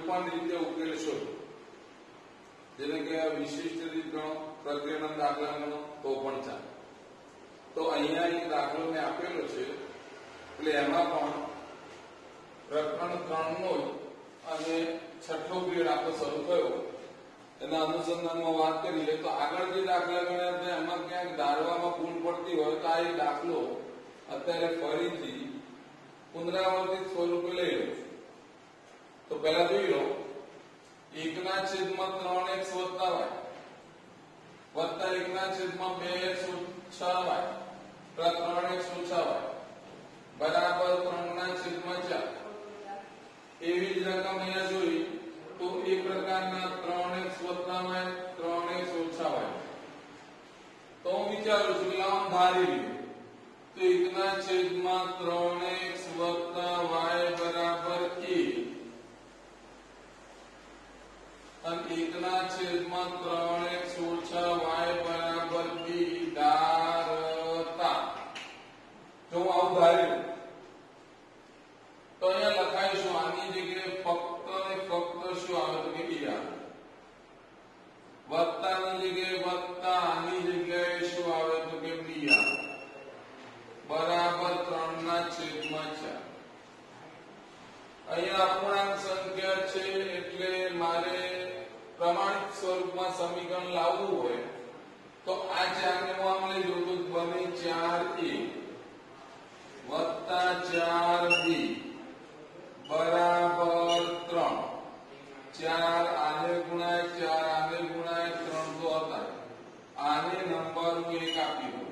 પણ રીતે ઉકેલ શોધો. જેને કે વિશિષ્ટ રીત ગણો, પ્રક્રિયાના દાખલા ગણો તો પણ ચાલે. તો અહીંયા એક દાખલો મેં આપેલો છે એટલે એમાં પણ પ્રકરણ 3 નો અને 6થો પીરિયડ આપણો શરૂ થયો એના અનુસંધાનમાં વાત કરીએ તો આગળ જે દાખલા ગણ્યા હતા એમાં ક્યાંક ધારવામાં ભૂલ પડતી હોય તો આ એક દાખલો અત્યારે ફરીથી પુનરાવર્તિત સ્વરૂપે લઈ લો. તો પહેલા જોઈ લો 1/3x વત્તા y વત્તા 1/2x ઓછા y પ્લસ 3x ઓછા y બરાબર 3/4. એવી જ રકમ અહીંયા જોઈ તો એ પ્રકારના 3x વત્તા y 3x ઓછા y. તો હું વિચારું છું કે આમ ધારી લઈએ તો 1/3x વત્તા y બરાબર a અને 1/3x ઓછા y બરાબર b ધારતા જો હું આવું ધાર્યું તો અહીંયા લખાઈશું આની જગ્યાએ ફક્ત ને ફક્ત શું આવે તો કે b આવે. વત્તાની જગ્યાએ વત્તા આની જગ્યાએ શું આવે તો કે b આવે બરાબર 3/4. અહીંયા અપૂર્ણાંક સંખ્યા છે એટલે મારે પ્રમાણિત સ્વરૂપમાં સમીકરણ લાવવું હોય તો આ 4 ને હું આમ લઈ લઉં તો બને 4a વત્તા 4b બરાબર 3. 4 આને ગુણાય 4 આને ગુણાય 3 તો હતા. આને નંબર હું 1 આપી દઉં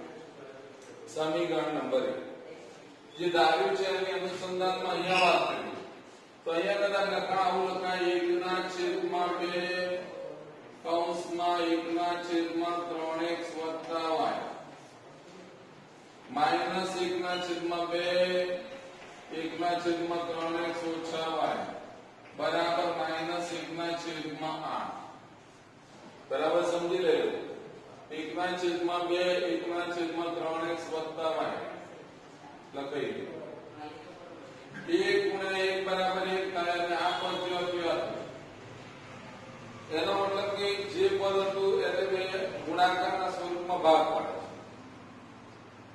સમીકરણ નંબર 1 જે ધાર્યું છે એની અનુસંધાનમાં અહીંયા વાત કરી તો અહીંયા કદાચ લખાણ આવું લખાય 1/2 કૌંસમાં 1/3x વત્તા y માઇનસ 1/2 1/3x ઓછા y બરાબર -1/8. બરાબર સમજી લેજો. 1/2 1/3x વત્તા y લખાઈ દો. 1 ગુણ્યા 1 બરાબર 1 થાય અને આ પદ કેવા એનો મતલબ કે જે પદ હતું એટલે બે ગુણાકારના સ્વરૂપમાં ભાગ પાડે.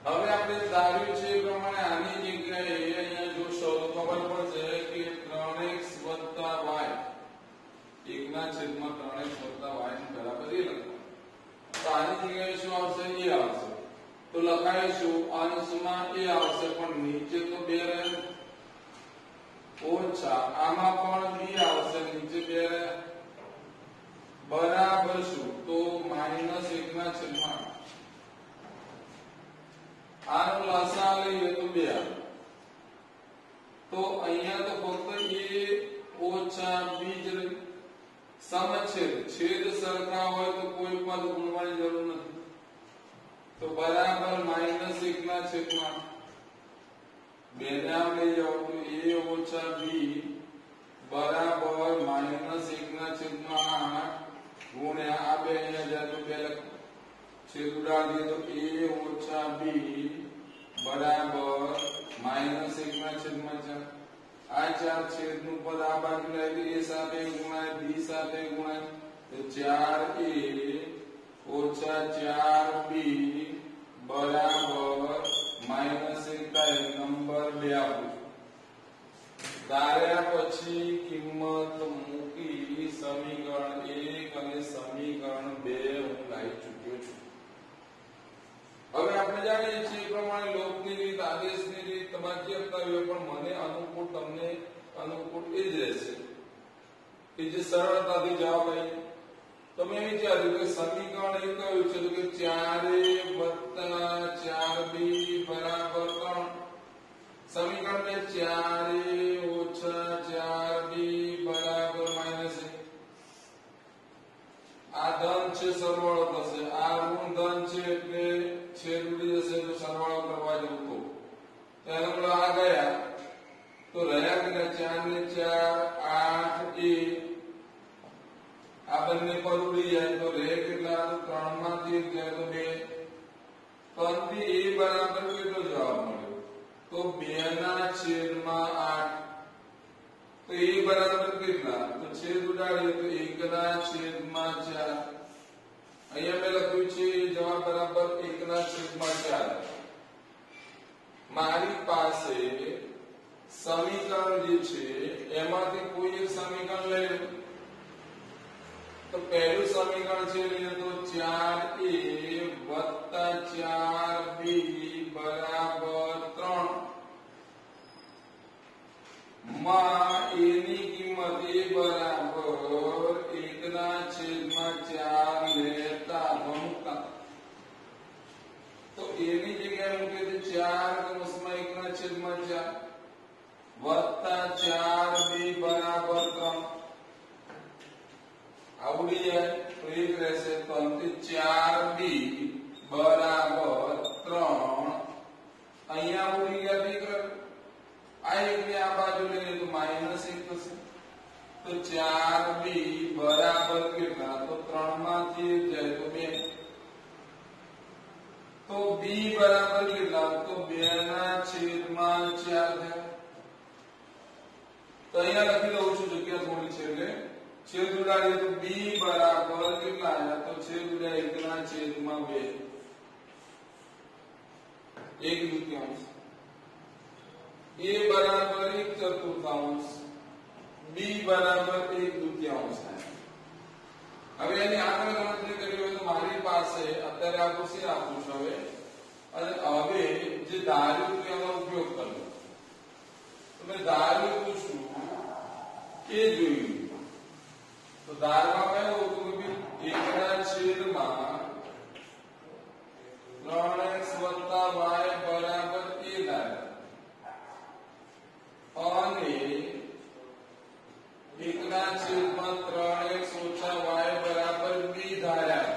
હવે આપણે ધાર્યું છે એ પ્રમાણે આની જગ્યાએ અહીંયા જોશો તો ખબર પડશે કે 3x વત્તા y 1/3x વત્તા y બરાબર એ લખો. તો આની જગ્યાએ શું આવશે? એ આવશે. તો લખાઈશું અંશમાં એ આવશે પણ નીચે તો 2 રહે ઓછા આમાં પણ b આવશે નીચે 2 રહે બરાબર શું તો -1/8. આનો લસા લઈએ તો 2 આવે. તો અહીંયા તો ફક્ત a ઓછા b જ રહી. સમછેદ છેદ સરખા હોય તો કોઈ પદ ગુણવાની જરૂર નથી. તો બરાબર -1/8. 2 ને આમ લઈ જાઓ તો a ઓછા b બરાબર -1/8 ગુણ્યા આ 2 અહીંયા જાય તો 2 લખો છેદ ઉડાડીએ તો a ઓછા b બરાબર -1/4. આ 4 છેદનું પદ આ બાજુ લાવી a સાથે ગુણાય b સાથે ગુણાય તો 4a ઓછા 4b બરાબર -1 નંબર 2 આપું. ધાર્યા પછી કિંમત મૂકી સમીકરણ 1 અને સમીકરણ 2 હું લાવી ચૂક્યો છું. હવે આપણે જાણીએ છીએ પ્રમાણે લોકની રીત આદેશની રીત તમારે જે અપનાવી પણ મને અનુકૂળ તમને અનુકૂળ એ જ રહેશે કે જે સરળતાથી જવાબ આવી. તમે વિચાર્યું કે સમીકરણ એ કયું છે તો કે 4a વત્તા 4b બરાબર 3. સમીકરણ में 4a ઓછા 4b બરાબર -1. આ ધન છે સરવાળો થશે. આ ઋણ ધન છે એટલે છેદ ઉડી જશે તો સરવાળો કરવા જેવું તો એનો મતલબ આ ગયા તો રહ્યા કે 4 ને 4 8a આ બંને પર ઉડી જાય તો રહે કેટલા? 3 માંથી 1 જાય તો 2. તો અંતે a બરાબર કેટલો જવાબ મળ્યો? તો 2/8. તો a બરાબર કેટલા? તો છેદ ઉડાડીએ તો 1/4 અહીંયા મેં લખ્યું છે જવાબ બરાબર 1/4 મારી પાસે સમીકરણ જે છે એમાંથી કોઈ એક સમીકરણ લઈ લો તો પહેલું સમીકરણ છે લઈએ તો 4a + 4b = 3 માં a ની કિંમત a બરાબર 1/4 લેતા મૂકતા તો a ની જગ્યાએ મૂકે તો 4 કૌંસમાં 1/4 વત્તા 4b બરાબર 3 આવડી જાય તો એક રહેશે તો અંતે 4b બરાબર 3 અહીંયા ઉડી ગયા દીકરા આ એકને આ બાજુ લઈએ તો -1 થશે તો 4b બરાબર કેટલા તો 3 માંથી 1 જાય તો 2 તો b બરાબર કેટલા તો 2/4 થાય તો અહીંયા લખી દઉં છું જગ્યા થોડી છે એટલે છેદ ઉડાડીએ તો b બરાબર કેટલા આવ્યા તો છેદ ઉડાડીએ 1/2 1/4 a બરાબર 1/4 b બરાબર 1/4 હવે એની આગળ ગણતરી કરવી હોય તો મારી પાસે અત્યારે આ પૂછી આપું છું હવે અને હવે જે ધાર્યું છે એનો ઉપયોગ કરવો તો મેં ધાર્યું પૂછું એ જોયું તો ધારવા કયો હતું કે 1/3x + y બરાબર a ધાર્યા અને 1/3x - y બરાબર b ધાર્યા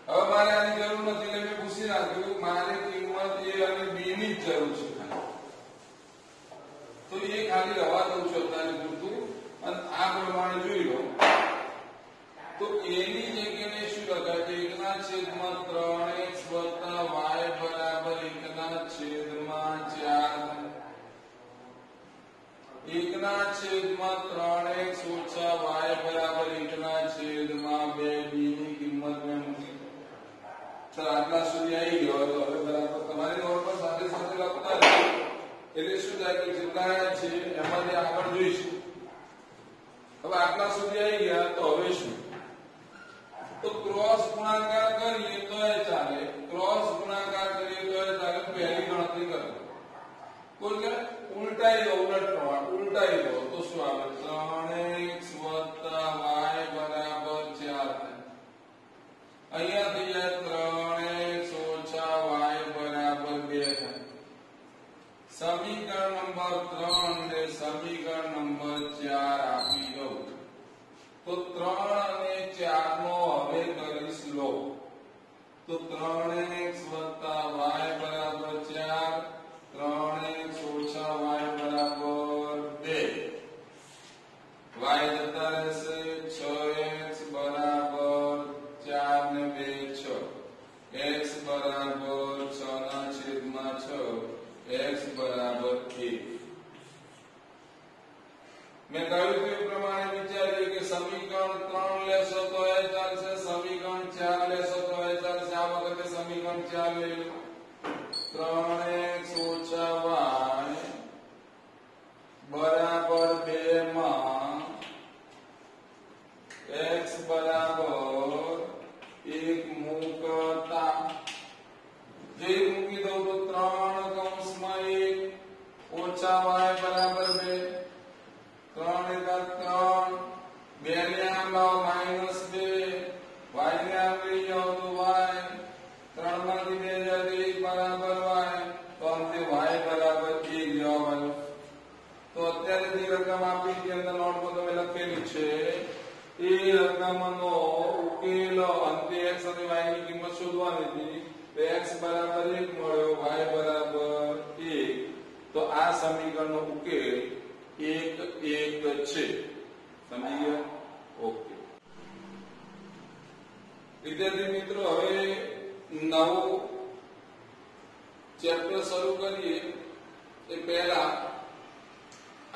હવે મારે આની જરૂર નથી એટલે મેં પૂછી નાખ્યું મારે કિંમત a અને b ની જ જરૂર છે તો એ ખાલી રવા દઉં છું અત્યારે પૂરતું અને આ પ્રમાણે જોઈ લો તો a ની જગ્યાએ શું લખાય તો 1/3x + y બરાબર 1/4 1/3x - y બરાબર 1/2 b ની કિંમત મેં મૂકી તો આટલા સુધી આવી ગયો તો હવે બરાબર તમારી નોટ પર સાથે સાથે લખતા રહો એટલે શું થાય કે જેટલા છે એમાંથી આગળ જોઈશું હવે આટલા સુધી આવી ગયા તો હવે શું તો ક્રોસ ગુણાકાર કરીએ તો એ ચાલે ક્રોસ ગુણાકાર કરીએ તો એ ચાલે પહેલી ગણતરી કરો કોઈ કે ઉલટાઈ દો ઉલટાઈ દો તો શું આવે 3x + y બરાબર 4 અહીંયા થઈ જાય 3x - y બરાબર 2 થાય સમીકરણ નંબર 3 ને સમીકરણ નંબર 4 આપી દઉં તો 3 અને 4 નો હવે કરીશ લો તો 3x + y બરાબર 4 3x - y બરાબર 2 y જતા રહેશે 6x બરાબર 4 ને 2 6 x બરાબર 6/6 x બરાબર 1 મેં કહ્યું તે પ્રમાણે વિચારીએ કે સમીકરણ 3 લેશો તો એ ચાલશે સમીકરણ 4 લેશો તો એ ચાલશે આ વખતે સમીકરણ 4 લઈ લો 3x - y બરાબર 2 માં x બરાબર 1 મૂકતા જે મૂકી દઉં તો 3 કૌંસમાં 1 ઓછા y બરાબર 2 3 × 3 2 ને આમ લાવો -2 y ને આમ લઈ જાઓ તો y 3 માંથી 2 જાય 1 બરાબર y તો અંતે y બરાબર 1 જવાબ આવ્યો તો અત્યારે જે રકમ આપી છે અંદર નોટમાં તમે લખેલી છે એ રકમનો ઉકેલ અંતે x અને y ની કિંમત શોધવાની હતી તો x બરાબર 1 મળ્યો y બરાબર 1 તો આ સમીકરણનો ઉકેલ 1 1 છે સમજી ગયા ઓકે વિદ્યાર્થી મિત્રો હવે નવું ચેપ્ટર શરૂ કરીએ એ પહેલા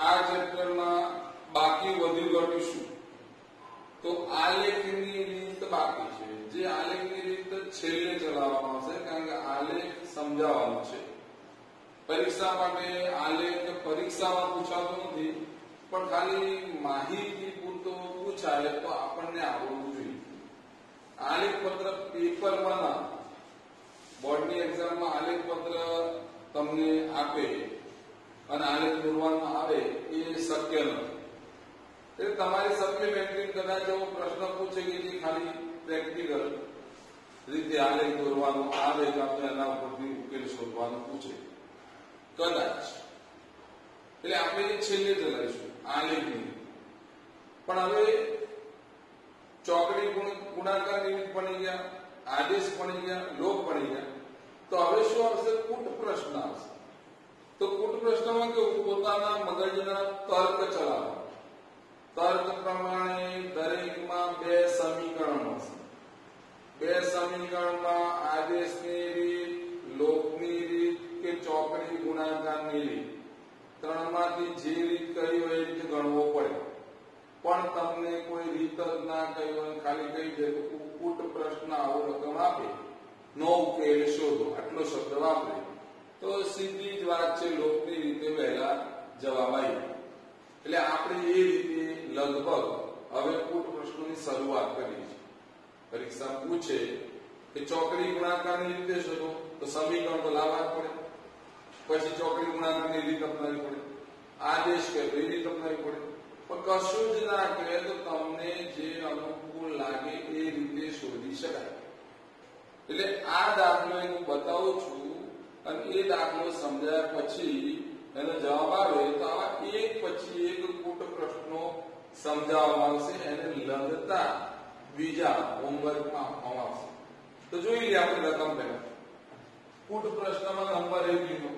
આ ચેપ્ટરમાં બાકી વધ્યું ઘટ્યું શું? તો આલેખની રીત બાકી છે. જે આલેખની રીત છેલ્લે ચલાવવામાં આવશે, કારણ કે આલેખ સમજાવવાનું છે. પરીક્ષા માટે આલેખ પરીક્ષામાં પૂછાતો નથી, પણ ખાલી માહિતી પૂરતો પૂછાય તો આપણને આવડવું જોઈએ. આલેખ પત્ર પેપરમાં બોર્ડની એક્ઝામમાં આલેખ પત્ર તમને આપે અને આલેખ દોરવામાં આવે એ શક્ય નથી. એટલે તમારી સપ્લિમેન્ટરી કદાચ એવો પ્રશ્ન પૂછે કે જે ખાલી પ્રેક્ટિકલ રીતે આલેખ દોરવાનું આવે તો એના ઉપરથી ઉકેલ શોધવાનું પૂછે કદાચ. એટલે આપણે એ છેલ્લે ચલાવીશું આલેખની. પણ હવે ચોકડી ગુણાકાર રીત બની ગયા, આદેશ બની ગયા, લોક બની ગયા. તો હવે શું આવશે? કૂટ પ્રશ્ન આવશે. તો કૂટ પ્રશ્નમાં કેવું? પોતાના મગજના તર્ક ચલાવો. તર્ક પ્રમાણે દરેકમાં બે સમીકરણ હશે. બે સમીકરણમાં આદેશની રીત, લોકની રીત કે ચોકડી ગુણાકારની રીત, ત્રણમાંથી જે રીત કહી હોય એ રીતે ગણવો પડે. પણ તમને કોઈ રીત જ ના કહી હોય, ખાલી કહી દે તો કૂટ પ્રશ્ન આવો રકમ આપે, નો ઉકેલ શોધો, આટલો શબ્દ વાપરે તો સીધી જ વાત છે, લોકની રીતે પહેલા જવાબ આવી. એટલે આપણે એ રીતે લગભગ હવે કૂટ પ્રશ્નોની શરૂઆત કરી છે. પરીક્ષા પૂછે કે ચોકડી ગુણાકારની રીતે શોધો, તો સમીકરણ તો લાવવા પડે, પછી ચોકડી ગુણાકારની રીત અપનાવવી પડે, આદેશ કે એ રીત અપનાવવી પડે. પણ કશું જ ના કહે તો તમને જે અનુકૂળ લાગે એ રીતે શોધી શકાય. એટલે આ દાખલો હું બતાવું છું અને એ દાખલો સમજાયા પછી એનો જવાબ આવે તો આવા એક પછી એક કૂટ પ્રશ્નો સમજાવવામાં આવશે. એને લગતા બીજા હોમવર્કમાં આપવામાં આવશે. તો જોઈ લઈએ આપણે રકમ પહેલા. કૂટ પ્રશ્નમાં નંબર 1 લીધો.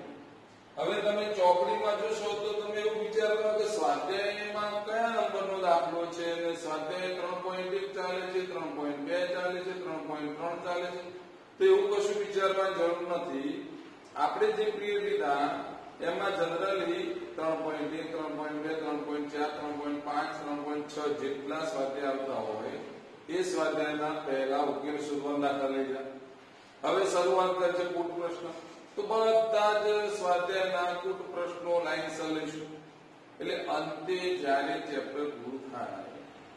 હવે તમે ચોકડીમાં જોશો તો તમે એવું વિચાર કરો કે સ્વાધ્યાયમાં કયા નંબરનો દાખલો છે, અને સ્વાધ્યાય 3.1 ચાલે છે, 3.2 ચાલે છે, 3.3 ચાલે છે. તો એવું કશું વિચારવાની જરૂર નથી. આપણે જે પીરિયડ લીધા એમાં જનરલી 3.1, 3.2, 3.4, 3.5, 3.6 જેટલા સ્વાધ્યાય આવતા હોય એ સ્વાધ્યાયના પહેલા ઉકેલ શોધવાના દાખલા લઈ જા. હવે શરૂઆત કરે છે કૂટ પ્રશ્ન. તો બધા જ સ્વાધ્યાયના કૂટ પ્રશ્નો લાઈનસર લઈશું. એટલે અંતે જ્યારે ચેપ્ટર પૂરું થાય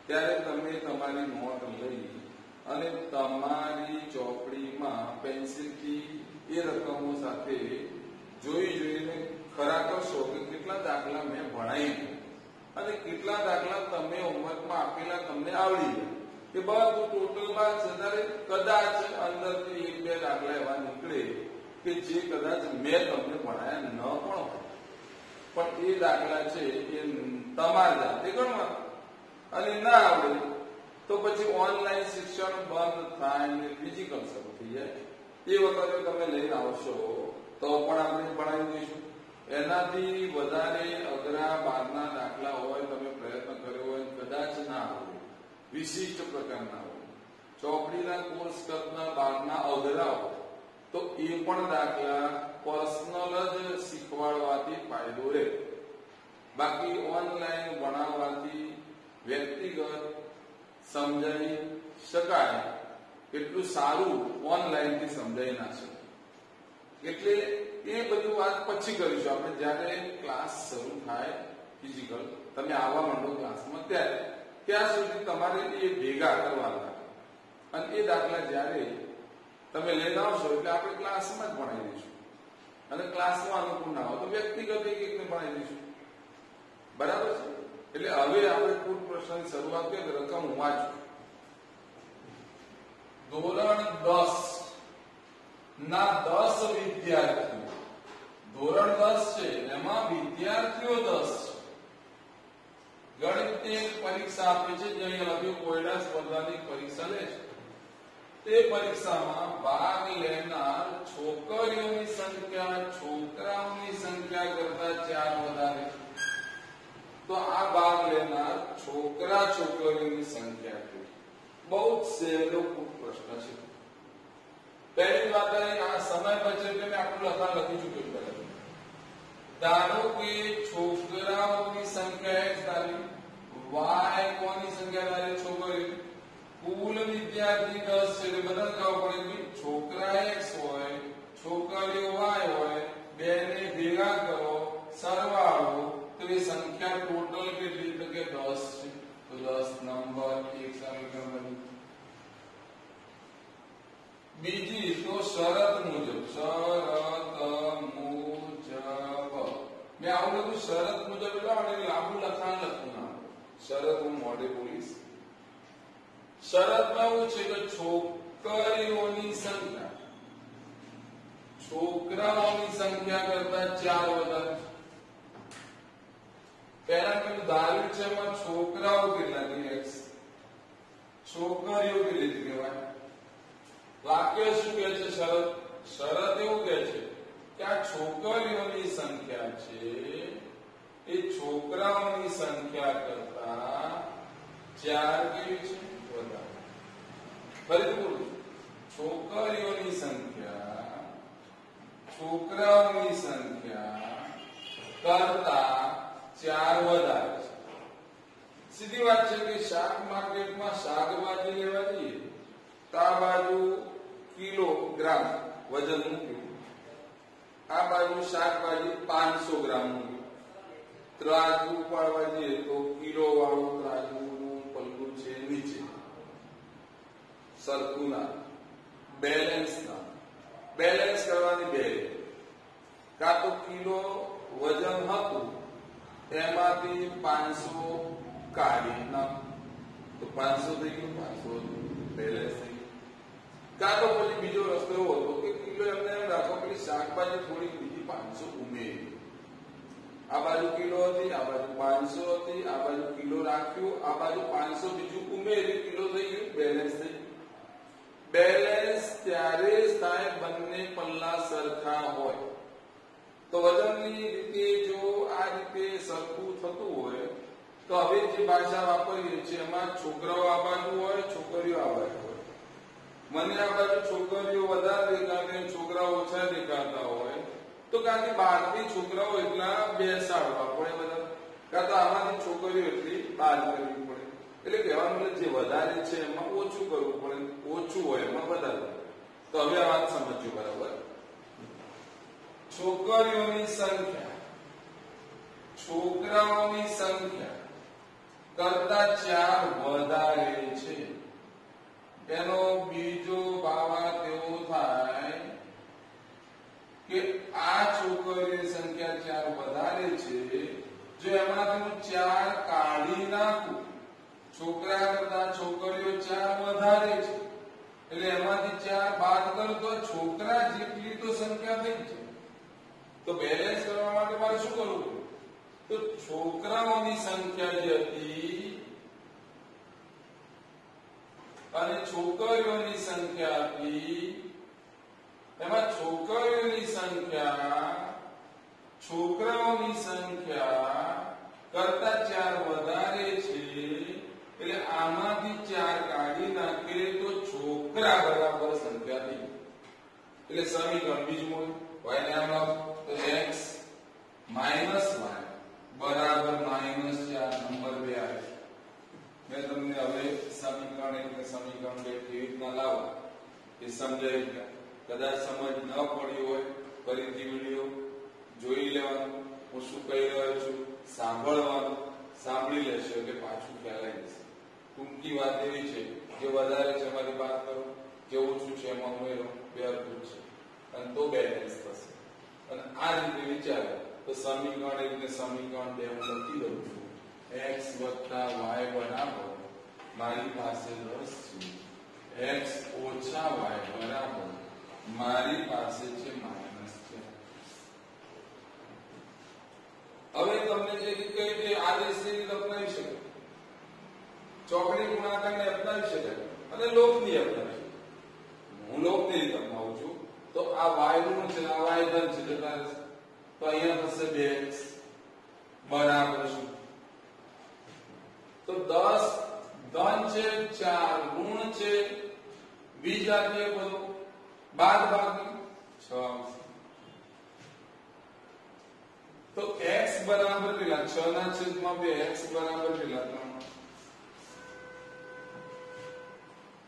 ત્યારે તમે તમારી નોટ લઈ અને તમારી ચોપડીમાં પેન્સિલથી એ રકમો સાથે જોઈને ખરા કરશો કે કેટલા દાખલા મેં ભણાવી અને કેટલા દાખલા તમે હોમવર્કમાં આપેલા તમને આવડી ગયા. કે બધું ટોટલમાં વધારે કદાચ અંદરથી 1-2 દાખલા એવા નીકળે કે જે કદાચ મેં તમને ભણાયા ન પણ હોય, પણ એ દાખલા છે એ તમારા જાતે ગણવા. અને ના આવડે તો પછી ઓનલાઈન શિક્ષણ બંધ થાય અને ફિઝિકલ શરૂ થઈ જાય. એ વખતે તમે લઈને આવશો તો પણ આપણે ભણાવી દઈશું. એનાથી વધારે અઘરા બહારના દાખલા હોય, તમે પ્રયત્ન કર્યો હોય, કદાચ ના આવડે, વિશિષ્ટ પ્રકારના હોય, ચોપડીના કોર્સ કરતા બહારના અઘરા હોય તો એ પણ દાખલા પર્સનલ જ શીખવાડવાથી ફાયદો રહે. બાકી ઓનલાઈન ભણાવવાથી વ્યક્તિગત સમજાવી શકાય એટલું સારું ઓનલાઈનથી સમજાઈ ના શકે. એટલે એ બધું વાત પછી કરીશું આપણે જ્યારે ક્લાસ શરૂ થાય ફિઝિકલ. તમે આવવા માંડો ક્લાસમાં ત્યાં સુધી તમારે એ ભેગા કરવાના અને એ દાખલા જ્યારે તમે લઈને આવશો એટલે આપણે ક્લાસમાં જ ભણાવી દઈશું. અને ક્લાસમાં અનુકૂળ ના હોય તો વ્યક્તિગત એકને ભણાવી દઈશું. બરાબર છે? એટલે હવે આપણે કૂટ પ્રશ્નની શરૂઆત કરીએ. રકમ હું વાંચું. ધોરણ 10 ના 10 વિદ્યાર્થીઓ, ધોરણ 10 છે એમાં વિદ્યાર્થીઓ 10 છે. ગણિતની પરીક્ષા આપે છે, જે અહીં લખ્યું કોયડા સ્પર્ધાની પરીક્ષા લે છે. તે પરીક્ષામાં ભાગ લેનાર છોકરીઓની સંખ્યા છોકરાઓની સંખ્યા કરતા 4 વધારે. તો આ ભાગ લેનાર છોકરા છોકરીઓની સંખ્યા કેટલી? બહુ સહેલો પ્રશ્ન છે. પહેલી વાત આ સમય બચે એટલે મેં આટલું લખી ચૂક્યું. ધારો કે છોકરાઓની સંખ્યા x ધારી, y કોની સંખ્યા ધારી? છોકરી. કુલ વિદ્યાર્થી 10 છે એટલે બધા જવાબ પડે કે છોકરા x હોય, છોકરીઓ y હોય, બે ને ભેગા કરો, સરવાળો, તો એ સંખ્યા ટોટલ કેટલી? તો કે 10 છે. તો 10 નંબર એક સમીકરણ બન્યું. બીજી તો શરત મુજબ, મેં આવું લખ્યું શરત મુજબ એટલે લાંબુ લખાણ લખવું ના, શરત હું મોઢે બોલીશ. શરતમાં એવું છે કે છોકરીઓની સંખ્યા છોકરાઓની સંખ્યા કરતા 4 વધારે. પહેલા મેં ધાર્યું છે એમાં છોકરાઓ કેટલા છે? x. છોકરીઓ કેટલી કહેવાય? વાક્ય શું કહે છે? શરત એવું કહે છે કે આ છોકરીઓની સંખ્યા છે એ છોકરાઓની સંખ્યા કરતા 4 કેવી છે? વધારે. ફરીથી બોલું, છોકરીઓની સંખ્યા છોકરાઓની સંખ્યા કરતા 4 વધારે છે. સીધી વાત છે કે શાક માર્કેટમાં શાકભાજી લેવા જઈએ તો આ બાજુ કિલોગ્રામ વજન મૂક્યું, આ બાજુ શાકભાજી 500 ગ્રામ મૂક્યું. ત્રાજુ પાડવા જઈએ તો કિલો વાળું ત્રાજુનું પલ્લું છે નીચે, સરખું ના, બેલેન્સ ના. બેલેન્સ કરવાની બે, કાં તો કિલો વજન હતું એમાંથી 500 કાઢી નાખ તો 500 થઈ ગયું, 500 બેલેન્સ થઈ ગયું. કાં તો પછી બીજો રસ્તો એવો હતો કે કિલો એમને એમ રાખો કે શાકભાજી થોડી બીજી 500 ઉમેરી, આ બાજુ કિલો હતી, આ બાજુ 500 હતી, આ બાજુ કિલો રાખ્યું, આ બાજુ 500 બીજું ઉમેરી, કિલો થઈ ગયું, બેલેન્સ થઈ ગયું. બેલેન્સ ત્યારે જ થાય બંને પલ્લા સરખા હોય. તો વજનની રીતે જો આ રીતે સરખું થતું હોય તો હવે જે ભાષા વાપરીએ છીએ એમાં છોકરાઓ આ બાજુ હોય, છોકરીઓ આ બાજુ હોય. મને આ બાજુ છોકરીઓ વધારે દેખાતી, છોકરાઓ ઓછા દેખાતા હોય તો કારણ કે બહારથી છોકરાઓ એટલા બેસાડવા પડે બધા, કાં તો આમાંથી છોકરીઓ એટલી બહાર કરવી પડે. એટલે કહેવાનું જે વધારે છે એમાં ઓછું કરવું પડે, ઓછું હોય એમાં વધારે. તો હવે આ વાત સમજજો બરાબર. છોકરીઓની સંખ્યા છોકરાઓની સંખ્યા કરતા 4 વધારે છે. એનો બીજો ભાવાર્થ એવો થાય કે આ છોકરીઓની સંખ્યા 4 વધારે છે. જો એમાંથી 4 કાઢી નાખું, છોકરા કરતા છોકરીઓ 4 વધારે છે એટલે એમાંથી 4 બાદ કરું તો છોકરા જેટલી તો સંખ્યા થઈ છે. તો બેલેન્સ કરવા માટે મારે શું કરવું? તો છોકરાઓની સંખ્યા જે હતી અને છોકરીઓની સંખ્યા હતી એમાં છોકરીઓની સંખ્યા છોકરાઓની સંખ્યા કરતા 4 વધારે છે એટલે આમાંથી 4 કાઢી નાખે તો છોકરા બરાબર સંખ્યા થઈ. એટલે સમીકરણ બીજું મળ્યું. y ને આમ લાવો તો x માઈનસ y બરાબર માઈનસ 4 નંબર 2 આવે. મેં તમને હવે સમીકરણ એટલે સમીકરણ 2 કેવી રીતના લાવવા એ સમજાવી ગયા. કદાચ સમજ ન પડી હોય ફરીથી વિડીયો જોઈ લેવાનો, હું શું કહી રહ્યો છું સાંભળવાનું, સાંભળી લેશો એટલે પાછું ખ્યાલ આવી જશે. ટૂંકી વાત એવી છે જે વધારે છે એમાંથી બાદ કરો, જે ઓછું છે એમાં ઉમેરો, બે અદભુત છે અને તો બેલેન્સ થશે. અને આ રીતે વિચારો તો સમીકરણ એટલે સમીકરણ 2 હું લખી દઉં છું. x y બરાબર મારી પાસે 10 છે, x ઓછા y બરાબર મારી પાસે છે -4. હવે તમને જે રીત કહી છે આ રીત અપનાવી શકે, ચોકડી ગુણાકારને અપનાવી શકાય અને લોકની અપનાવી શકાય. હું લોકની રીત અપનાવું છું તો આ y ઋણ છે, આ y ધન છે, તો અહીંયા થશે 2x બરાબર શું? તો 10 ધન છે, 4 ઋણ છે, બીજા કે બધું બાદ બાકી 6 આવશે. બરાબર કેટલા 6 ના છેદમાં 2 x બરાબર કેટલા 3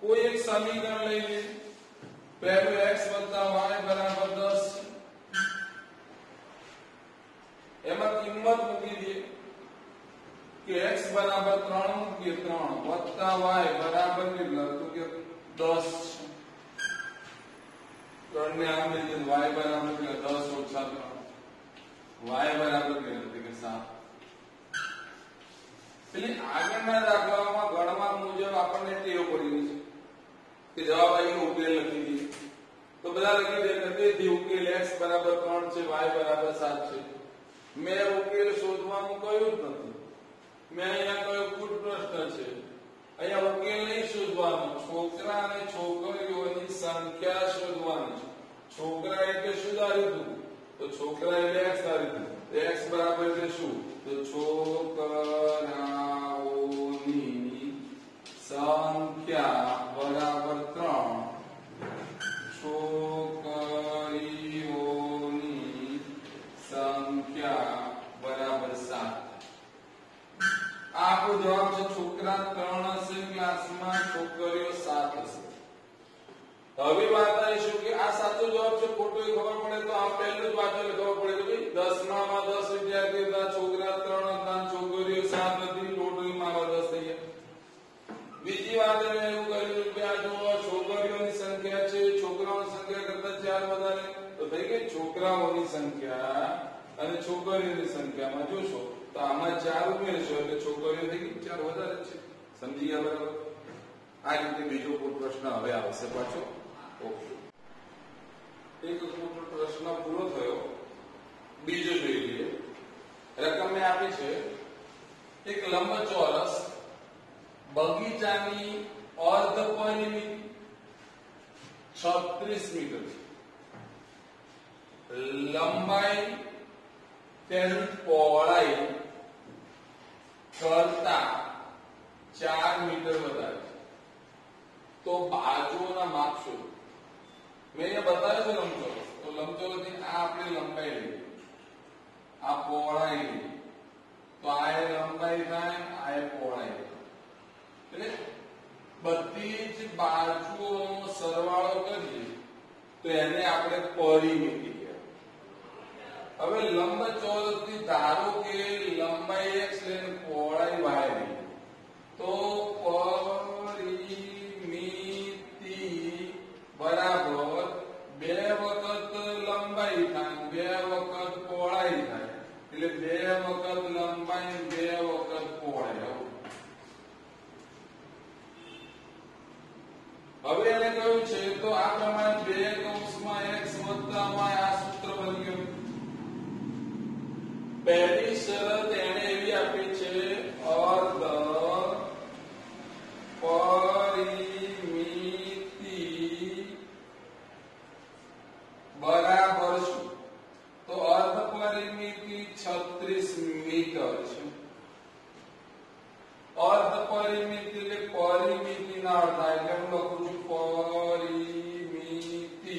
કોઈ એક સમીકરણ લઈ લે પહેલું x y બરાબર 10 એમાં કિંમત મૂકી દે કે x બરાબર 3 મૂકીએ 3 વત્તા y બરાબર કેટલા તો કે 10 3 ને આમ લઈએ y બરાબર કેટલા 10 ઓછા 3 y બરાબર કેટલા કે 7 એટલે આગળના દાખલામાં ગણવા મુજબ આપણને ટેવ પડી ગઈ છે કે જવાબ આવીને ઉકેલ લખી દઈએ તો બધા લખી દે કે તેથી ઉકેલ x બરાબર 3 છે y બરાબર 7 છે મેં ઉકેલ શોધવાનું કહ્યું જ નથી મેં અહીંયા કહ્યું કુલ પ્રશ્ન છે અહીંયા ઉકેલ નહીં શોધવાનો છોકરા અને છોકરીઓની સંખ્યા શોધવાની છે છોકરા એટલે શું ધાર્યું તો છોકરા એટલે x ધાર્યું x બરાબર એટલે શું તો છોકરાઓની સંખ્યા બરાબર 3 છોકરીઓની સંખ્યા બરાબર 7 આપણો જવાબ છે છોકરા 3 હશે ક્લાસમાં છોકરીઓ 7 હશે હવે વાત આવી શું કે આ સાચો જવાબ છે ખોટો એ ખબર પડે તો આ પહેલું જ વાંચો એટલે ખબર પડે કે ભાઈ 10 માં 10 વિદ્યાર્થીઓ હતા છોકરા 3 હતા છોકરીઓ 7 હતી ટોટલ માં 10 થઈ ગયા બીજી વાત મેં એવું કહ્યું કે આ જો છોકરીઓની સંખ્યા છે છોકરાઓની સંખ્યા કરતા 4 વધારે તો થઈ ગઈ છોકરાઓની સંખ્યા અને છોકરીઓની સંખ્યામાં જોશો તો આમાં 4 ઉમેરશો એટલે છોકરીઓ થઈ ગઈ 4 વધારે છે સમજી ગયા બરાબર આ રીતે બીજો કોઈ પ્રશ્ન હવે આવશે પાછો ઓકે એક પ્રશ્ન પૂરો થયો બીજો જોઈ લઈએ રકમ મેં આપી છે એક લંબચોરસ બગીચાની અર્ધ પરિમિતિ 36 મીટર છે લંબાઈ તેની પહોળાઈ કરતા 4 મીટર વધારે છે તો બાજુઓના માપ શું મેં અહીંયા બતાવ્યું છે લંબચોરસ તો લંબચોરસની આ આપણે લંબાઈ લઈએ આ પહોળાઈ લઈએ તો આ એ લંબાઈ થાય આ એ પહોળાઈ એટલે બધી જ બાજુઓનો સરવાળો કરીએ તો એને આપણે પરિમિતિ કહેવાય હવે લંબચોરસની ધારો કે લંબાઈ x લઈને પહોળાઈ y લઈએ તો પરિમિતિ બરાબર 2 વખત લંબાઈ થાય 2 વખત પહોળાઈ થાય એટલે 2 વખત લંબાઈ 2 વખત પહોળાઈ હવે એને કહ્યું છે તો આ પ્રમાણે 2 કૌંસમાં x વત્તા y આ સૂત્ર બની ગયું પહેલી શરત એને એવી આપી છે અર્ધ પરિમિતિ બરાબર શું તો અર્ધ પરિમિતિ 36 મીટર છે અર્ધ પરિમિતિ એટલે પરિમિતિના અડધા એટલે હું લખું છું પરિમિતિ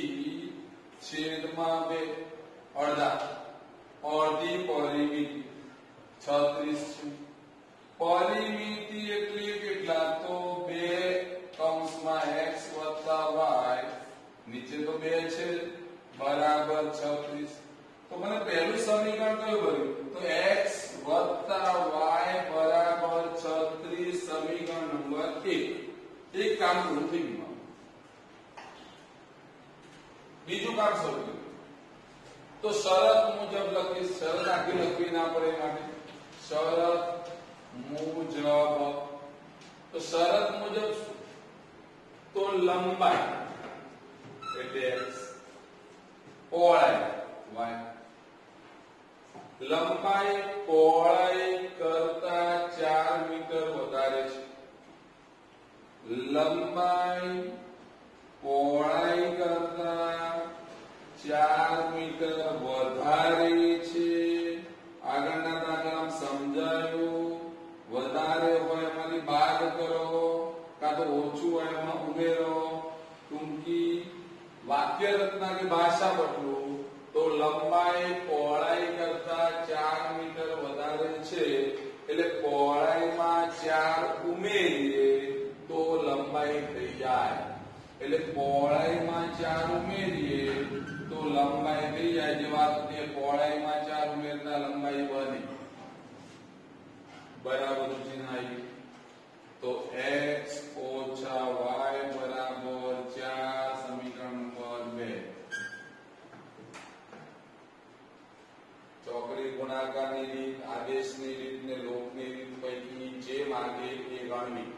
છેદમાં 2 અડધા અડધી પરિમિતિ 36 છે પરિમિતિ એટલે કેટલા તો 2 કૌંસમાં x વત્તા y નીચે તો 2 છે બરાબર 36 તો મને પહેલું સમીકરણ કયું બન્યું તો x વત્તા y બરાબર 36 સમીકરણ નંબર 1 એક કામ પૂરું થઈ ગયું બીજું કામ શરૂ કર્યું તો શરત મુજબ લખી શરત આખી લખવી ના પડે માટે શરત મુજબ તો શરત મુજબ તો લંબાઈ એટલે x પહોળાઈ y લંબાઈ પહોળાઈ કરતા 4 મીટર વધારે છે લંબાઈ પહોળાઈ કરતા 4 મીટર વધારે છે આગળના દાખલામાં સમજાયું વધારે હોય એમાંથી બાદ કરો કાં તો ઓછું હોય એમાં ઉમેરો ટૂંકી વાક્ય રચના કે ભાષા બદલો તો લંબાઈ પહોળાઈ કરતા 4 મીટર 4 ઉમેરીએ તો લંબાઈ થઈ જાય એટલે પહોળાઈમાં 4 ઉમેરીએ તો લંબાઈ થઈ જાય જે વાત હતી પહોળાઈમાં 4 ઉમેરતા લંબાઈ બની બરાબર ચિહ્ન આવી તો x ઓછા y બરાબર 4 સમીકરણ નંબર 2 ચોકડી ગુણાકારની રીત આદેશની રીત ને લોપની રીત પૈકી જે માગે એ ગણવી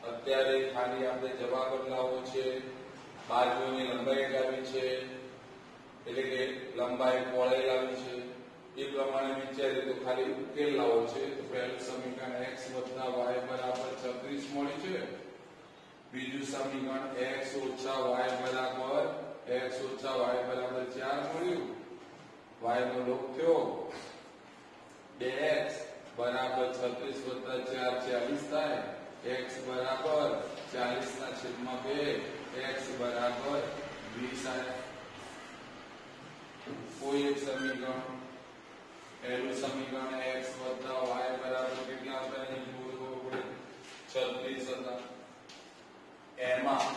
અત્યારે ખાલી આપણે જવાબ બદલાવો છે બાજુની લંબાઈ લાવી છે એટલે કે લંબાઈ પહોળાઈ લાવી છે એ પ્રમાણે વિચારીએ તો ખાલી ઉકેલ લાવો છે તો પહેલું સમીકરણ x y બરાબર 36 મળી છે બીજું સમીકરણ x ઓછા y બરાબર 4 મળ્યું y નો લોપ થયો 2x બરાબર 36 + 4 40 થાય x બરાબર 40/2 x બરાબર 20 આયા કોઈ એક સમીકરણ પહેલું સમીકરણ x + y બરાબર કેટલા હતા એ જોવું પડે 36 હતા એમાં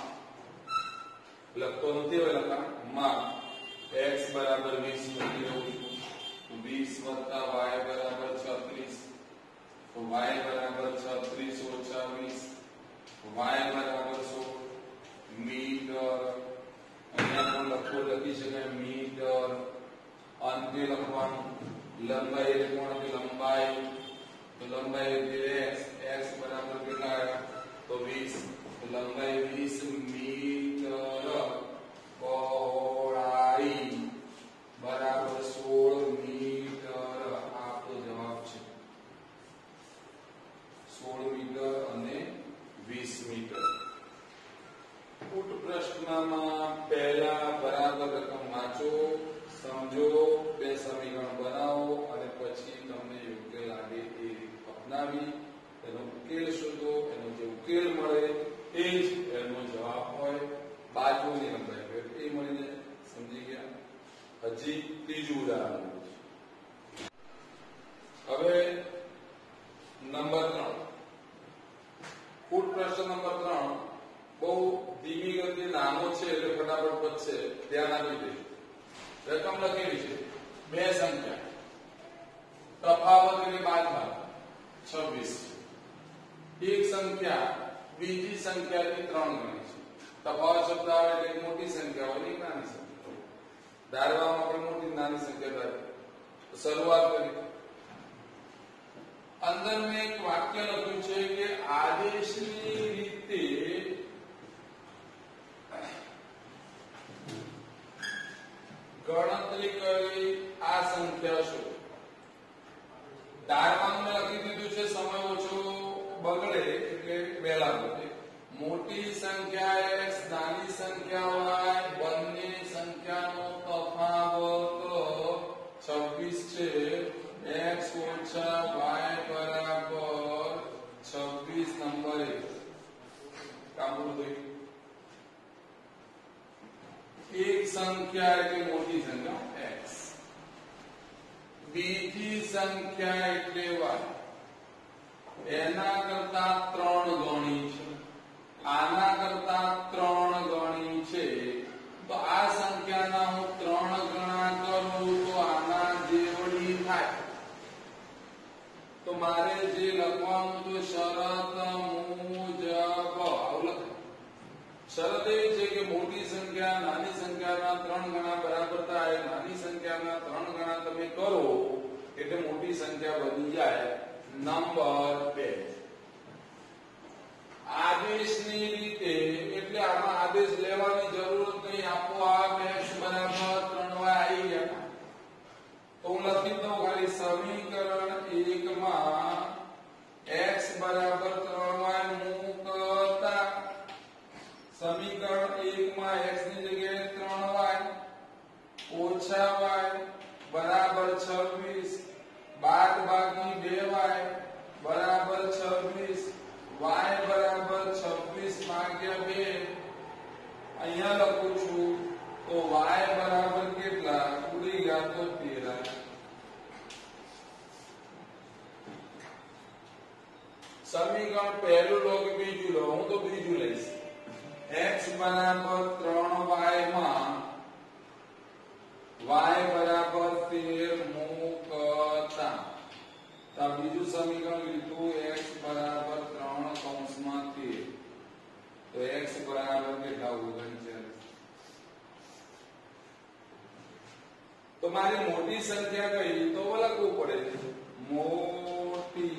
લખતો નથી હવે લખાણ x બરાબર 20 મૂકી દઉં છું 20 + y બરાબર 36 તો y બરાબર 36 ઓછા 20 y બરાબર 16 મીટર અહીંયા પણ લખી શકાય મીટર અંતે લખવાનું લંબાઈ એટલે કોણ હતી લંબાઈ તો લંબાઈ એટલે x બરાબર કેટલા આવ્યા તો 20 તો લંબાઈ 20 મીટર પહોળાઈ બરાબર 16 મીટર આપણો જવાબ છે 16 મીટર અને 20 મીટર ઉટ પ્રશ્નમાં પહેલા બરાબર રકમ વાંચો સમજો બે સમીકરણ બનાવો અને પછી તમને યોગ્ય લાગે એ રીત અપનાવી એનો ઉકેલ શોધો એનો જે ઉકેલ મળે એ જ એનો જવાબ હોય બાજુની લંબાઈ એ મળીને સમજી ગયા હજી ત્રીજું ઉદાહરણ હવે નંબર 3 ફૂટ પ્રશ્ન નંબર 3 બહુ ધીમી ગતિ નાનો છે એટલે ફટાફટ પતશે ધ્યાન આપી દેજો રકમ લખેલી છે બે સંખ્યા તફાવત એટલે બાદબાકી 26 એક સંખ્યા બીજી સંખ્યાથી 3 ગણી છે તફાવત શબ્દ આવે એટલે મોટી સંખ્યા હોય ને નાની સંખ્યા ધારવામાં પણ મોટી નાની સંખ્યા ધારે શરૂઆત કરી અંદર મેં એક વાક્ય લખ્યું છે કે આદેશની રીતે ગણતરી કરી આ સંખ્યા શું ધારવામાં મેં લખી દીધું છે સમય ઓછો બગડે એટલે વહેલા બગડે મોટી સંખ્યા x નાની સંખ્યા y બંને સંખ્યાનો તફાવત 26 છે x ઓછા y બરાબર 26 નંબર 1 કામ પૂરું એક સંખ્યા એટલે મોટી સંખ્યા x બીજી સંખ્યા એટલે y એના કરતા 3 ગણી છે આના કરતા 3 ગણી છે તો આ સંખ્યાના હું 3 ગણા કરું તો આના જેવડી થાય તો મારે જે લખવાનું તો શરત મુજબ શરત એવી છે કે મોટી સંખ્યા નાની સંખ્યાના 3 ગણા બરાબર થાય નાની સંખ્યાના 3 ગણા તમે કરો એટલે મોટી સંખ્યા બની જાય નંબર 2 આદેશની રીતે એટલે આમાં આદેશ લેવાની જરૂર નહીં આપોઆપ x બરાબર 3y આવી ગયા તો હું લખી દઉં ખાલી સમીકરણ 1 માં x બરાબર 3y મૂકતા સમીકરણ 1 માં x ની જગ્યાએ 3y ઓછા y બરાબર 26 બાદબાકી 2y બરાબર 26 સમીકરણ પહેલું લો કે બીજું લો? હું તો બીજું લઈશ. x બરાબર 3y માં y બરાબર 13 મૂકતા તો બીજું સમીકરણ લીધું x બરાબર 3 કૌંસમાં 13 તો x બરાબર કેટલા 39. તો મારી મોટી સંખ્યા કઈ તો લખવું પડે છે મોટી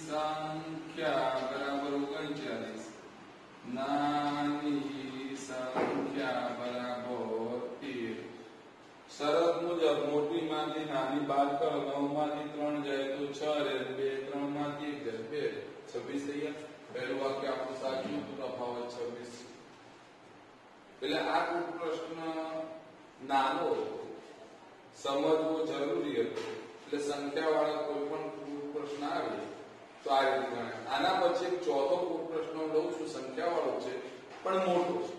સંખ્યા બરાબર 39 નાની સંખ્યા બરાબર 13. શરત મુજબ મોટી માંથી નાની બાદ કરો 9 માંથી 3 જાય તો 6 રહે 2 3 માંથી 1 જાય 2 26 થઈ ગયા. પહેલું વાક્ય આપણું સાચું હતું તફાવત 26. એટલે આ કોઈ પ્રશ્ન નાનો સમજવો જરૂરી હતો. એટલે સંખ્યા વાળા કોઈ પણ પ્રશ્ન આવે તો આ રીતે ગણાય. આના પછી એક ચોથો પ્રશ્ન લઉં છું સંખ્યા વાળો છે પણ મોટો છે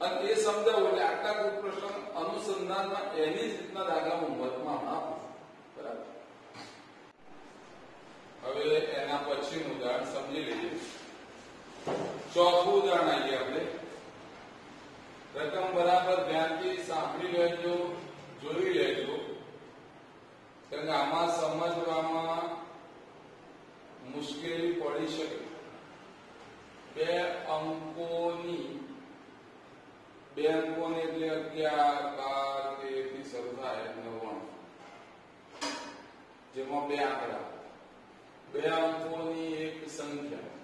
અને એ સમજાવું એટલે આટલા કોઈ પ્રશ્ન અનુસંધાનમાં એની જ રીતના દાખલા મતમાં આપું. બરાબર. હવે એના પછીનું ઉદાહરણ સમજી લઈએ. ચોથું ઉદાહરણ આવીએ આપણે. રકમ બરાબર ધ્યાનથી સાંભળી લેજો, જોઈ લેજો, કારણ કે આમાં સમજવામાં મુશ્કેલી પડી શકે. બે અંકોની એટલે 11 12 13 થી શરૂ થાય 99 જેમાં બે આંકડા બે અંકોની એક સંખ્યા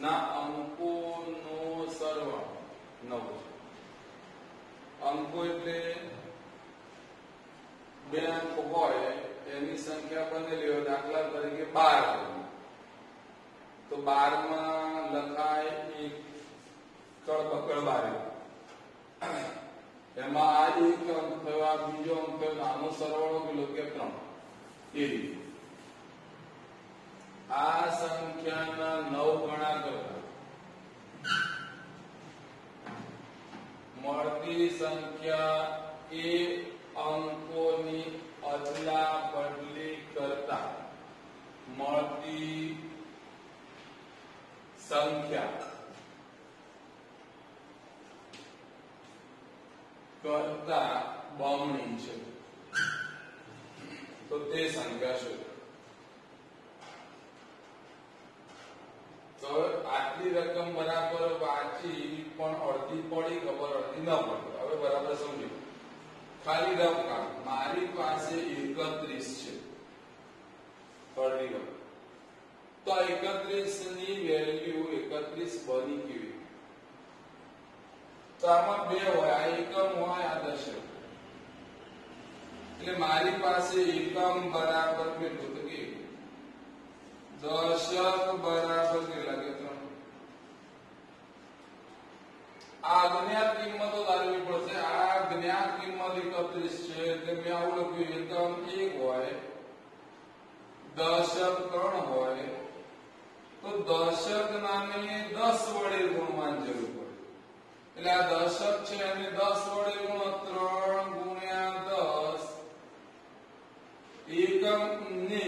ના અંકોનો સરવાળો 9 છે. અંકો એટલે બે અંક હોય એની સંખ્યા બનેલી હોય. દાખલા તરીકે 12 તો 12 માં લખાય એક કળબકળ 12 એમાં આ એક અંક થયો આ બીજો અંક થયો આનો સરવાળો કેટલો કે 3. એ રીતે આ સંખ્યાના 9 ગણા કરતા મળતી સંખ્યા એ અંકોની અદલા બદલી કરતા મળતી સંખ્યા કરતા બમણી છે તો તે સંખ્યા શું? તો આટલી રકમ બરાબર વાંચી પણ અડધી પડી ખબર અડધી ન પડી. હવે બરાબર સમજો. ખાલી રકમ મારી પાસે 31 છે અડધી રકમ. તો 31 ની વેલ્યુ 31 બની કેવી? તો આમાં બે હોય, આ એકમ હોય આ દશક. એટલે મારી પાસે એકમ બરાબર કેટલું તો કે દશક બરાબર કેટલા કે 3. આ જ્ઞાત કિંમતો ધારવી પડશે. આ જ્ઞાત કિંમત 31 છે એટલે મેં આવું લખ્યું એકમ 1 હોય દશક 3 હોય તો દશક નાને 10 વડે ગુણવાની જરૂર પડે. એટલે આ દશક છે એને 10 વડે ગુણો 3 ગુણ્યા 10 એકમ ને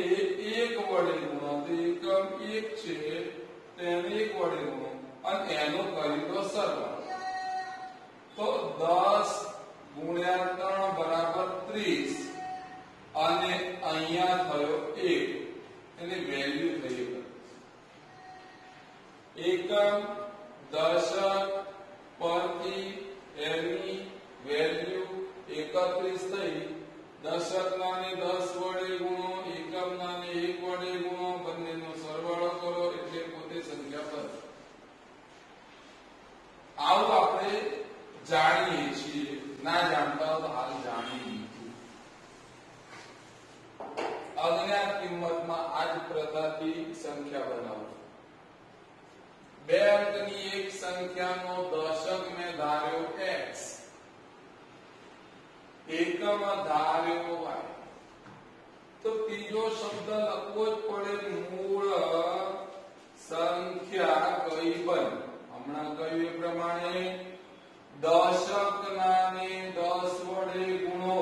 1 વડે ગુણો તો એકમ 1 છે તેને 1 વડે ગુણો અને એનો કરી દો સરવાળો. તો 10 ગુણ્યા 3 બરાબર 30 અને અહીંયા થયો 1 એની વેલ્યુ થઈ એકમ દશક પરથી એની વેલ્યુ 31 થઈ. દશક નાને 10 વડે ગુણો એકમ નાને 1 વડે ગુણો બંનેનો સરવાળો કરો એટલે પોતે સંખ્યા બને. આવું આપણે જાણીએ છીએ. ના જાણતા તો હાલ જાણી લીધું. અજ્ઞાત કિંમતમાં આ જ પ્રથાથી સંખ્યા બનાવો. બે અંકની એક સંખ્યાનો દશક મેં ધાર્યો x, એકમ ધાર્યો y. તો ત્રીજો શબ્દ લખવો જ પડે મૂળ સંખ્યા કઈ બને. હમણાં કહ્યું એ પ્રમાણે દશક નાને 10 વડે ગુણો.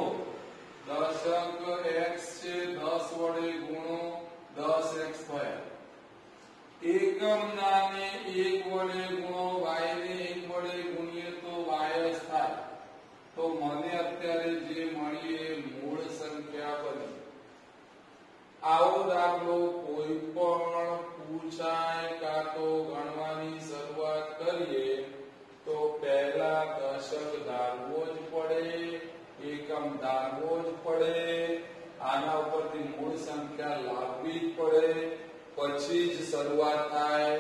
દશક x છે 10 વડે ગુણો 10x થયા. એકમના ને 1 વડે ગુણો y ને 1 વડે ગુણીએ તો y જ થાય. તો મને અત્યારે જે મળી એ મૂળ સંખ્યા બની. આવો દાખલો કોઈ પણ પૂછાય કાં તો ગણવાની શરૂઆત કરીએ તો પહેલા દશક ધારવો જ પડે, એકમ ધારવો જ પડે, આના ઉપરથી મૂળ સંખ્યા લાવવી જ પડે, પછી જ શરૂઆત થાય.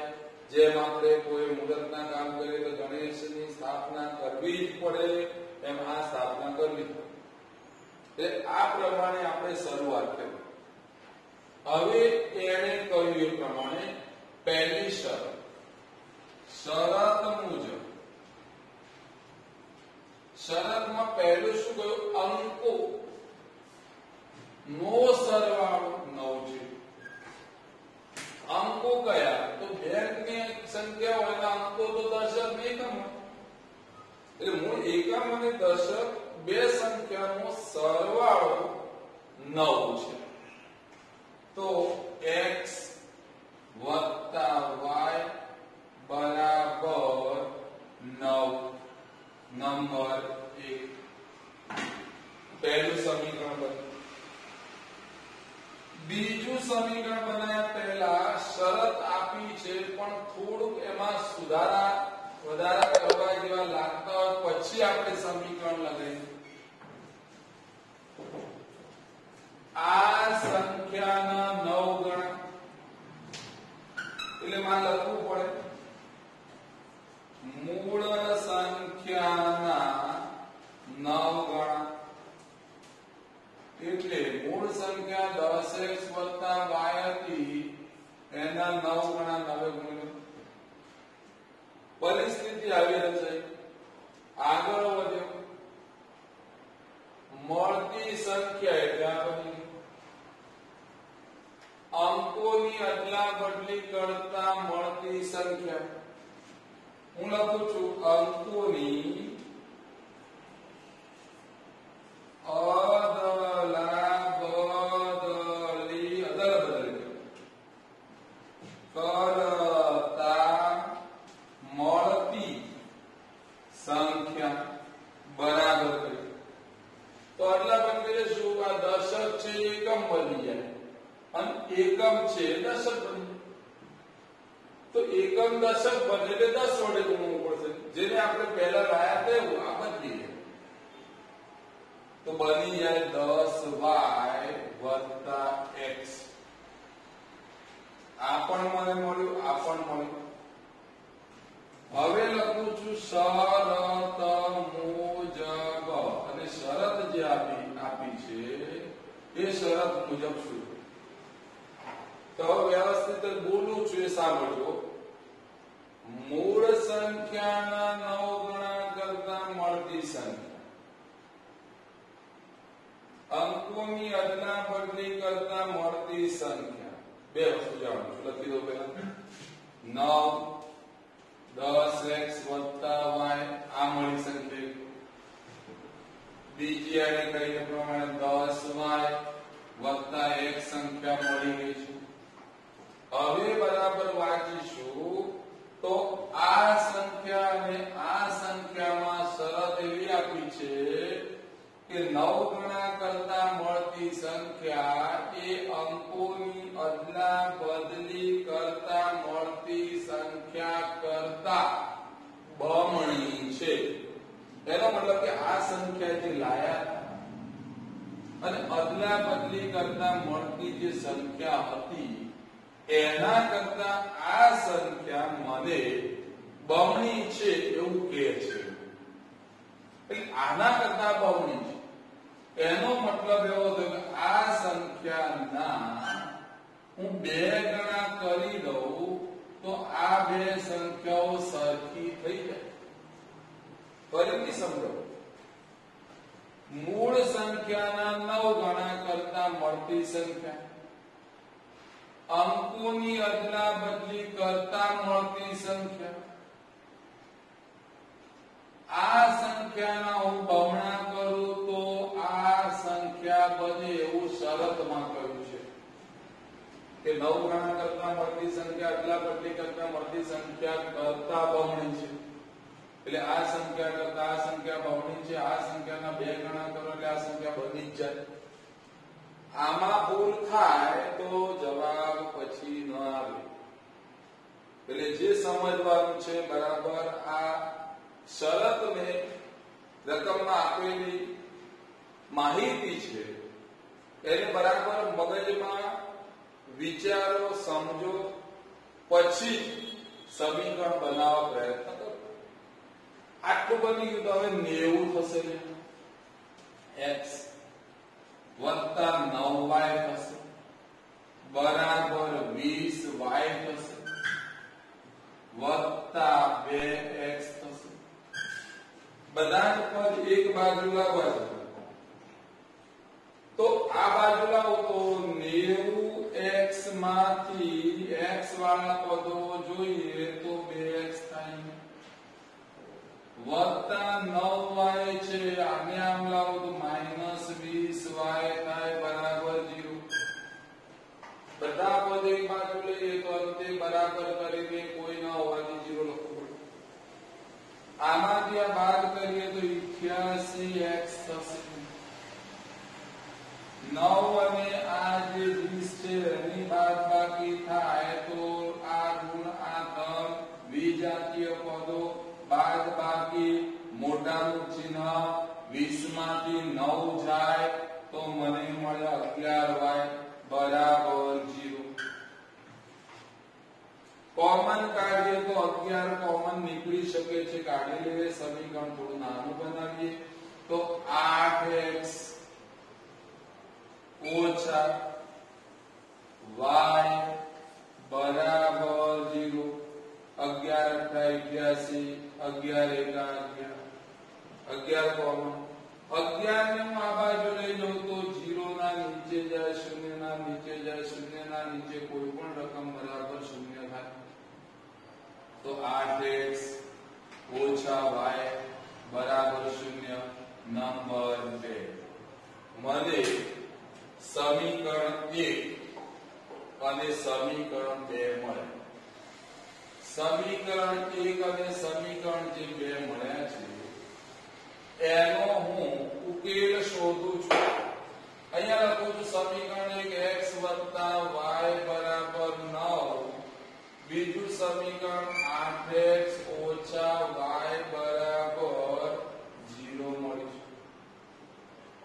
જેમ આપણે કોઈ મુહૂર્તના કામ કરીએ તો ગણેશની સ્થાપના કરવી જ પડે, એમ આ સ્થાપના કરવી પડે. એટલે આ પ્રમાણે આપણે શરૂઆત કરી. હવે એણે કહ્યું એ પ્રમાણે પહેલી શરત મુજબ, શરતમાં પહેલું શું કહ્યું? અંકો નો સરવાળો 9 છે. અંકો કયા? તો બેંકની સંખ્યા હોય એના અંકો તો દશક ને એકમ હોય. એટલે મૂળ એકમ અને દશક બે સંખ્યાનો સરવાળો 9 છે. તો x વત્તા y બરાબર 9 નંબર 1. પહેલું સમીકરણ બન્યું. બીજું સમીકરણ બનાવ્યા પહેલા શરત આપી છે, પણ થોડુંક એમાં સુધારા વધારા કરવા જેવા લાગતા હોય પછી આપણે સમીકરણ લગાવીએ. આ સંખ્યાના 9 ગણા, એટલે માં લખવું પડે મૂળ સંખ્યાના 9 ગણા. એટલે મૂળ સંખ્યા 10x y હતી, એના 9 ગણા 9 ગુણ્યા. પરિસ્થિતિ આવી રચાઈ. આગળ વધ્યો. મળતી સંખ્યા એટલે આ બની અંકોની અદલા બદલી કરતા મળતી સંખ્યા. હું લખું છું અંકોની અદલા બદલી કરતા મળતી સંખ્યા બરાબર કરી. તો અદલા બદલી શું? આ દશક છે એકમ બની જાય અને એકમ છે દશક બની. તો એકમ દશક બને એટલે 10 વડે ગુણવું પડશે. જેને આપણે પહેલા લાયા તેવું આ બદલી જાય તો બની જાય 10y વત્તા x. આ પણ મને મળ્યું, આ પણ મળ્યું. હવે લખું છું શરત મુજબ, અને શરત જે આપી છે એ શરત મુજબ શું? તો વ્યવસ્થિત બોલું છું એ સાંભળજો. મૂળ સંખ્યાના 9 ગણા કરતા મળતી સંખ્યા, અંકોની અદલા બદલી કરતા મળતી સંખ્યા. બે વસ્તુ જાણું છું, લખી દો પહેલા. 9 10x વત્તા y આ મળી સંખ્યા. બીજી આને કહીએ પ્રમાણે 10y વત્તા x સંખ્યા મળી ગઈ છે. હવે બરાબર વાંચીશું તો આ સંખ્યા અને આ સંખ્યામાં શરત એવી આપી છે કે 9 ગણા કરતા મળતી સંખ્યા એ અંકોની અદલા બદલી કરતા મળતી સંખ્યા કરતા બમણી છે. એનો મતલબ કે આ સંખ્યા જે લાયા અને અદલા બદલી કરતા મળતી જે સંખ્યા હતી એના કરતા આ સંખ્યા મને બમણી છે એવું કહે છે. એટલે આના કરતા બમણી છે. એનો મતલબ એવો થયો કે આ સંખ્યાના હું 2 ગણા કરી દઉં તો આ બે સંખ્યાઓ સરખી થઈ જાય. ફરીથી સમજો. મૂળ સંખ્યાના 9 ગણા કરતા મળતી સંખ્યા, અંકોની અદલા બદલી કરતા મળતી સંખ્યા, આ સંખ્યાના હું બમણા કરું તો આ સંખ્યા બને એવું શરતમાં કહ્યું છે કે 9 ગણા કરતા મળતી સંખ્યા આટલા પટ્ટી કરતા મળતી સંખ્યા કરતા બમણી છે, એટલે આ સંખ્યા કરતા આ સંખ્યા બમણી છે, આ સંખ્યાના 2 ગણા કરો એટલે આ સંખ્યા બની જ જાય. આમાં ભૂલ થાય તો જવાબ પછી ન આવે. એટલે જે સમજવાનું છે બરાબર આ શરતને રકમમાં આપેલી માહિતી છે એને બરાબર મગજમાં વિચારો, સમજો, પછી સમીકરણ બનાવવા પ્રયત્ન કરો. આટલું બની ગયું તો હવે 90 થશે, x વત્તા 9y થશે બરાબર 20y થશે વત્તા 2x થશે. બધા જ પદ એક બાજુ લાવવા છે તો આ બાજુ લાવો તો 90x માંથી x વાળા પદો જોઈએ તો 2x થાય વત્તા 9y છે, આને આમ લાવો તો -20y થાય બરાબર 0. બધા પદ એક બાજુ લઈએ તો અંતે બરાબર કરી દે, કોઈ ના હોવાથી 0 લખવું પડે. આમાંથી આ બાદ કરીએ તો 88x થશે. 9 અને આ જે 20 છે એની બાદ બાકી થાય તો આ ગુણ આ ધન વિજાતીય પદો બાદ બાકી મોટાનું ચિહ્ન 20 માંથી 9 જાય તો મને મળે 11y બરાબર 0. કોમન કાઢીએ તો 11 કોમન નીકળી શકે છે, કાઢી લઈએ. સમીકરણ થોડું નાનું બનાવીએ તો 8x ઓછા y બરાબર 0. 11 થાય 81, 11 11 કોમન. 11 ને હું આ બાજુ લઈ લઉં તો 0 ના નીચે જાય, 0 ના નીચે જાય, 0 ના નીચે કોઈ પણ રકમ બરાબર 0 થાય તો 8x ઓછા y બરાબર 0. નંબર 2 મને સમીકરણ 1 અને સમીકરણ 2 મળે. સમીકરણ 1 અને સમીકરણ જે 2 મળ્યા છે એનો હું ઉકેલ શોધું છું. અહીંયા લખું છું સમીકરણ 1 x y બરાબર 9, બીજું સમીકરણ 8x ઓછા y બરાબર 0 મળ્યું છે.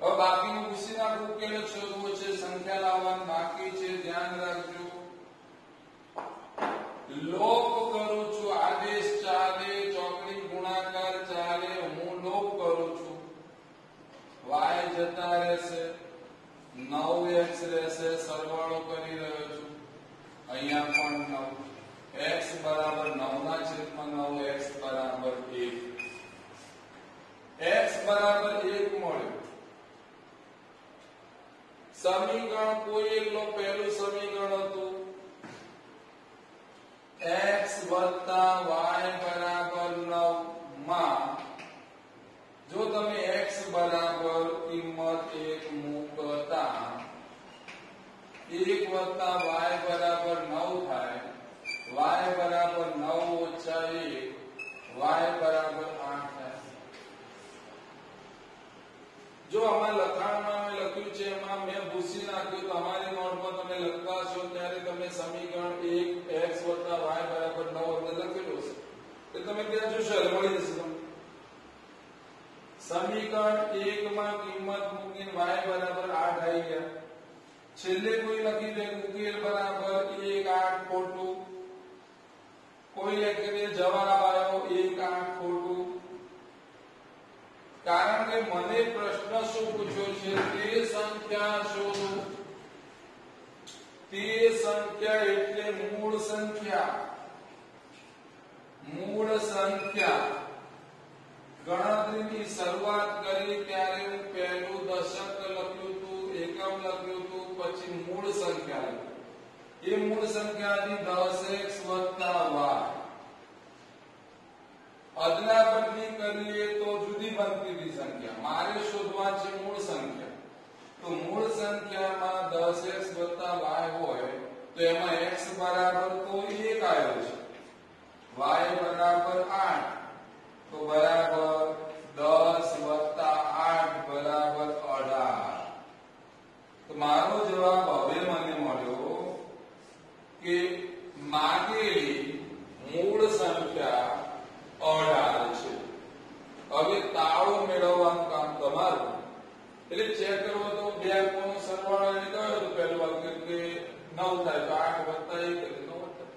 હવે બાકીનું પૂછી નાખું, ઉકેલ શોધવો છે, સંખ્યા લાવવાનું બાકી છે. ધ્યાન રાખજો, લોપ કરું છું, આદેશ ચાલે, ચોકડી ગુણાકાર ચાલે, હું લોપ કરું છું. y જતા રહેશે, 9x રહેશે, સરવાળો કરી રહ્યો છું. અહીંયા પણ 9 x બરાબર 9 ના છેદમાં 9, x બરાબર 1. x બરાબર 1 મળ્યું. સમીકરણ કોઈ એકલો પહેલું સમીકરણ હતું x વત્તા y બરાબર 9 માં જો તમે x બરાબર કિંમત 1 મૂકતા 1 વત્તા y બરાબર 9 થાય, y બરાબર 9 ઓછા 1, y બરાબર 8 થાય. જો આમાં લખાણમાં મેં લખ્યું છે એમાં મેં ભૂસી નાખ્યું તો અમારી નોટમાં તમે લખતા છો ત્યારે તમે સમીકરણ 1 x વત્તા y બરાબર 9 અંદર લખેલું છે તો તમે ત્યાં જોશો મળી જશે તમને. સમીકરણ 1 માં કિંમત મૂકીને y બરાબર 8 આવી ગયા. છેલ્લે કોઈ લખી દે ઉકેલ બરાબર 1 8 ખોટું, કોઈ લખી દે જવાબ આવ્યો 1 8 ખોટું. કારણ કે મને પ્રશ્ન શું પૂછ્યો છે, તે સંખ્યા શોધો. તે સંખ્યા એટલે મૂળ સંખ્યા. મૂળ સંખ્યા ગણતરીની શરૂઆત કરી ત્યારે હું પહેલું દશક લખ્યું હતું, એકમ લખ્યું હતું, પછી મૂળ સંખ્યા લખી. એ મૂળ સંખ્યા હતી 10x y. અદલા બદલી કરીએ તો જુદી બનતી હતી સંખ્યા. મારે શોધવા છે મૂળ સંખ્યા. તો મૂળ સંખ્યામાં 10x y હોય તો એમાં x બરાબર તો 1 આવ્યો છે, y બરાબર 8, તો બરાબર 10 વત્તા 8 બરાબર 18. તો મારો જવાબ હવે મને મળ્યો કે માગેલી મૂળ સંખ્યા 18 છે. હવે તાળો મેળવવાનું કામ તમારું. એટલે ચેક કરવો તો બે અંકોનો સરવાળો એને કયો તો પહેલું વાક્ય કે 9 થાય તો 8 વત્તા 1 એટલે 9 થાય.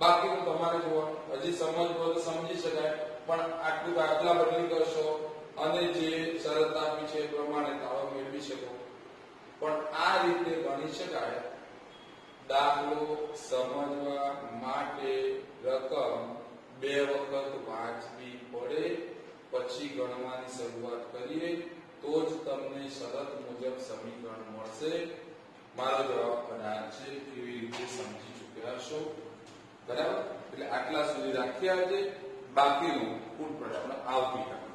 બાકીનું તમારે જોવાનું. હજી સમજવું હોય તો સમજી શકાય, પણ આટલું દાખલા બદલી કરશો અને જે શરત આપી છે એ પ્રમાણે તાળો મેળવી શકો. પણ આ રીતે ગણી શકાય. દાખલો સમજવા માટે રકમ બે વખત વાંચવી પડે, પછી ગણવાની શરૂઆત કરીએ તો જ તમને શરત મુજબ સમીકરણ મળશે. મારો જવાબ 18 છે. કેવી રીતે સમજી ચૂક્યા છો? બરાબર. એટલે આટલા સુધી રાખી આવજે. બાકીનો કુલ પ્રશ્ન આવતીકાલે.